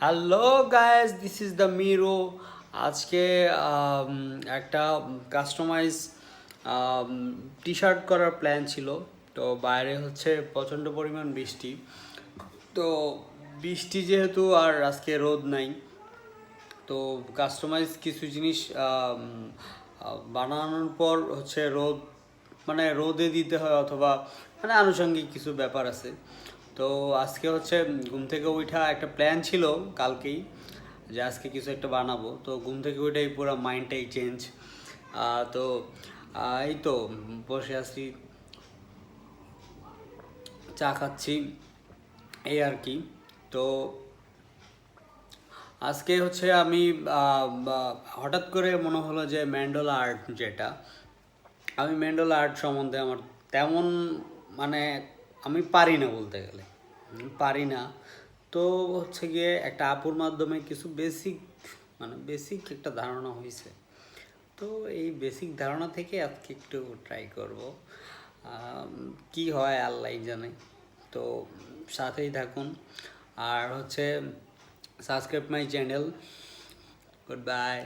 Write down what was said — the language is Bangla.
Hello guys, this is the Miru. আজকে একটা কাস্টমাইজ টি শার্ট করার প্ল্যান ছিল। তো বাইরে হচ্ছে প্রচণ্ড পরিমাণ বৃষ্টি। তো বৃষ্টি যেহেতু আর আজকে রোদ নাই, তো কাস্টমাইজ কিছু জিনিস বানানোর পর হচ্ছে রোদে দিতে হয়, অথবা আনুষঙ্গিক কিছু ব্যাপার আছে। তো আজকে হচ্ছে ঘুম থেকে উঠা একটা প্ল্যান ছিল কালকেই, যে আজকে কিছু একটা বানাবো। তো ঘুম থেকে উঠেই পুরো মাইন্ডটাই চেঞ্জ। তো এই তো বসে আছি, চা খাচ্ছি, এই আর কি। তো আজকে হচ্ছে আমি হঠাৎ করে মনে হলো যে ম্যান্ডালা আর্ট, যেটা আমি ম্যান্ডালা আর্ট সম্বন্ধে আমার তেমন মানে আমি পারি না, বলতে গেলে পারি না। তো হচ্ছে গিয়ে একটা আপুর মাধ্যমে কিছু বেসিক একটা ধারণা হয়েছে। তো এই বেসিক ধারণা থেকে আজকে একটু ট্রাই করব, কি হয় আল্লাহ জানে। তো সাথেই থাকুন, আর হচ্ছে subscribe my channel. Good bye.